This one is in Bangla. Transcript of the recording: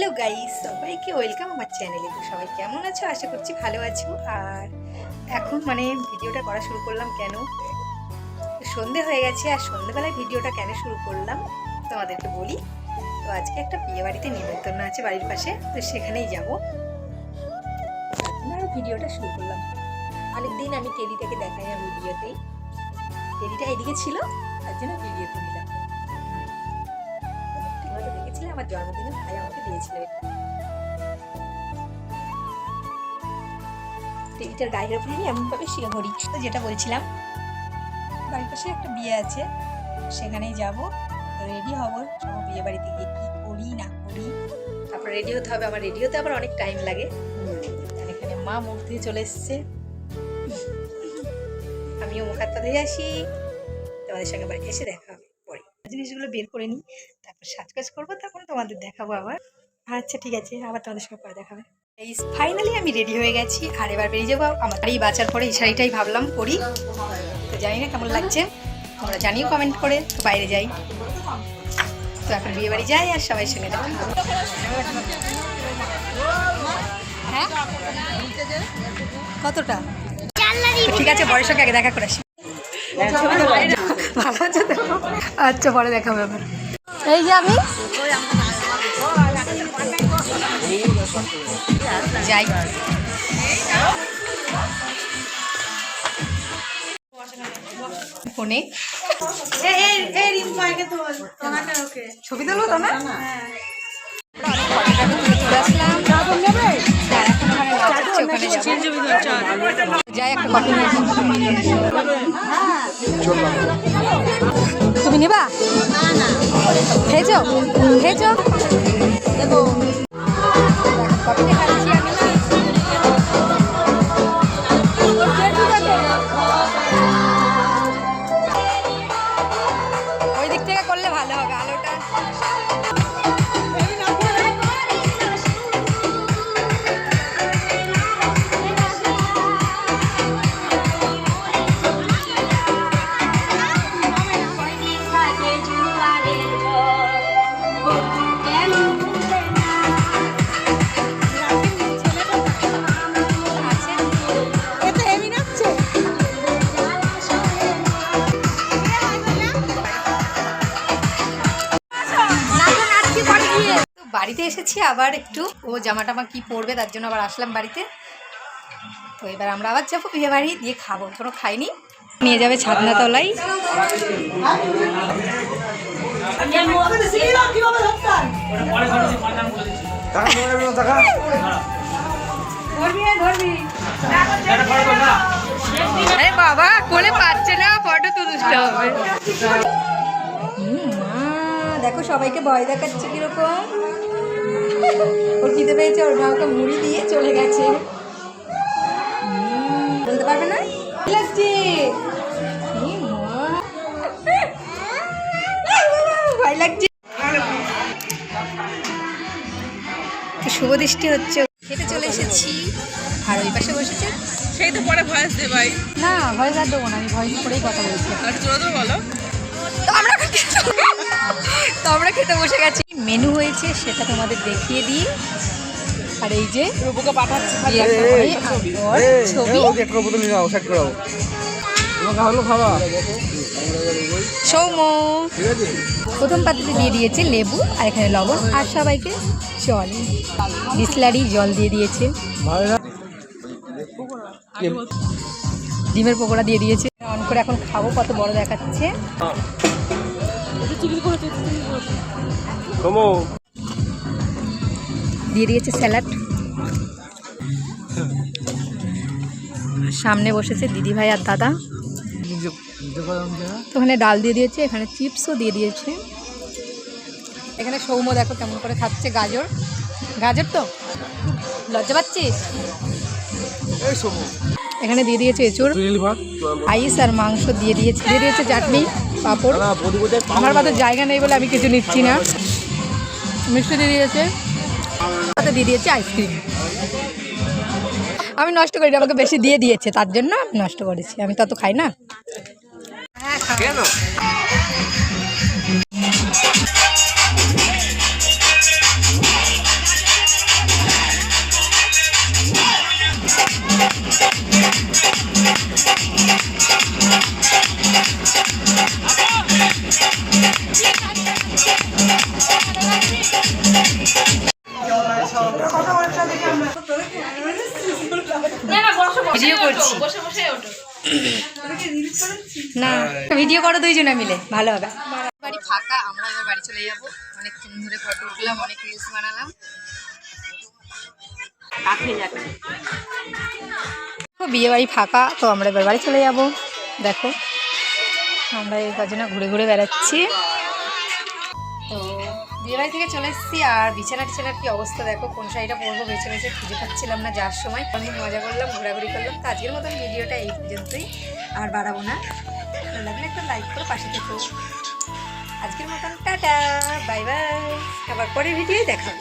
হ্যালো গাইস, সবাইকে ওয়েলকাম আমার চ্যানেলে। তো সবাই কেমন আছো? আশা করছি ভালো আছো। আর এখন ভিডিওটা করা শুরু করলাম কেন, সন্ধে হয়ে গেছে। আর সন্ধেবেলায় ভিডিওটা কেন শুরু করলাম তোমাদেরকে বলি। তো আজকে একটা বিয়ে বাড়িতে নিমন্ত্রণ আছে বাড়ির পাশে, তো সেখানেই যাবো। আর ভিডিওটা শুরু করলাম। অনেকদিন আমি টেডিটাকে দেখাই না ভিডিওতেই, টেডিটা এদিকে ছিল, তার জন্য ভিডিওতে নিলাম। তোমরা তো দেখেছিলে আমার জন্মদিনে ভাই আমাকে দিয়েছিল এটা। টেডিটার গায়ের উপরে এমনভাবে শিরোহরি। তো যেটা বলছিলাম, বাড়ির পাশে একটা বিয়ে আছে, সেখানেই যাব। রেডি হব, সব বিয়ে বাড়িতে গিয়ে কি করি না করি, তারপর রেডি হতে হবে। আমার রেডি হতে আবার অনেক টাইম লাগে। এখানে মা মুখ দিয়ে চলে এসছে, আমিও মুখ হাত পা ধুয়ে আসি। তোমাদের সঙ্গে আবার এসে দেখা হবে পরে। জিনিসগুলো বের করে নিই, তারপর সাজকাজ করবো, তখন তোমাদের দেখাবো আবার। আচ্ছা ঠিক আছে, আবার তোমাদের সঙ্গে পরে দেখাবে। এই ফাইনালি আমি রেডি হয়ে গেছি, আর এবার বেরিয়ে যাবো। আমার বাড়ি বাঁচার পরে এই শাড়িটাই ভাবলাম পরি। তো জানি না কেমন লাগছে, তোমরা জানিও কমেন্ট করে। তো বাইরে যাই, তো এখন বিয়ে বাড়ি যাই আর সবাই সঙ্গে দেখা হবে। হ্যাঁ কতটা ঠিক আছে, বরের সঙ্গে আগে দেখা করে আসি। ভালো আছে তো? আচ্ছা পরে দেখা হবে আবার। এই যে আমি যাই। ফোনে ছবি তুলবো তো না, যাই একটা কফি নিয়ে। তুমি নেবা? খেয়েছো খেয়েছো দেখো কফিটা খাচ্ছি আমি। ওই দিক থেকে করলে ভালো হবে আলোটা। বাড়িতে এসেছি আবার একটু, ও জামা টামা কি পরবে তার জন্য আবার আসলাম বাড়িতে। তো এবার আমরা আবার যাবো বিয়ে বাড়ি, দিয়ে খাবো। কোনো খাইনি, নিয়ে যাবে ছাদনা তলায়। বাবা কোলে পাচ্ছে না, ফটো তুলতে হবে। দেখো সবাইকে ভয় দেখাচ্ছে কিরকম। ওর খিদে পেয়েছে, ওর মা ওকে মুড়ি দিয়ে চলে গেছে। বলতে পারবে না লাগছে, ভয় লাগছে। শুভ দৃষ্টি হচ্ছে, খেতে চলে এসেছি। আর ওই পাশে বসেছে, সেই তো পরে ভয়েস দে ভাই। না ভয়েস আর দেবো না, আমি ভয়েস করেই কথা বলছি। আর জোরে বলো। তো আমরা খেতে বসে গেছি। মেনু হয়েছে সেটা তোমাদের দেখিয়ে দিই। আর এই যে রূপকে পাঠাচ্ছি সৌম প্রথম পাত্রে দিয়ে দিয়েছে লেবু, আর এখানে লবণ, আর সবাইকে জল, বিসলারি জল দিয়ে দিয়েছে। ডিমের পকোড়া দিয়ে দিয়েছে। অন করে এখন খাবো, কত বড় দেখাচ্ছে। দিয়ে দিয়েছে স্যালাড। সামনে বসেছে দিদি ভাই আর দাদা। তো ওখানে ডাল দিয়ে দিয়েছে, এখানে চিপসও দিয়ে দিয়েছে। এখানে সৌম দেখো কেমন করে খাচ্ছে গাজর। গাজর তো লজ্জা পাচ্ছিস? এখানে দিয়ে দিয়েছে এঁচুড়, আইস আর মাংস দিয়ে দিয়েছে চাটনি, পাঁপড়। আমার পাতে জায়গা নেই বলে আমি কিছু নিচ্ছি না। মিষ্টি দিয়ে দিয়েছে, সাথে দিয়ে দিয়েছে আইসক্রিম। আমি নষ্ট করি না, আমাকে বেশি দিয়ে দিয়েছে তার জন্য আমি নষ্ট করেছি। আমি তত খাই না। ভিডিও করো দুইজনে মিলে, ভালো হবে। বাড়ি ফাঁকা, আমরা এবার বাড়ি চলে যাবো। অনেকক্ষণ ধরে ফটো উঠলাম, অনেক রিলস বানালাম। বিয়ে বাড়ি ফাঁকা, তো আমরা এবার বাড়ি চলে যাব। দেখো আমরা এই কজনা ঘুরে ঘুরে বেড়াচ্ছি। তো বিয়ে বাড়ি থেকে চলে এসেছি, আর বিছানা টিছানার কি অবস্থা দেখো। কোন শাড়িটা পরবো বেছে বেছে খুঁজে পাচ্ছিলাম না যাওয়ার সময়। অনেক মজা করলাম, ঘোরাঘুরি করলাম। তো আজকের মতন ভিডিওটা এই পর্যন্তই, আর বাড়াবো না। ভালো লাগলে একটা লাইক করে পাশে থেকো। আজকের মতন টাটা, বাই বাই। আবার পরের ভিডিওই দেখাবো।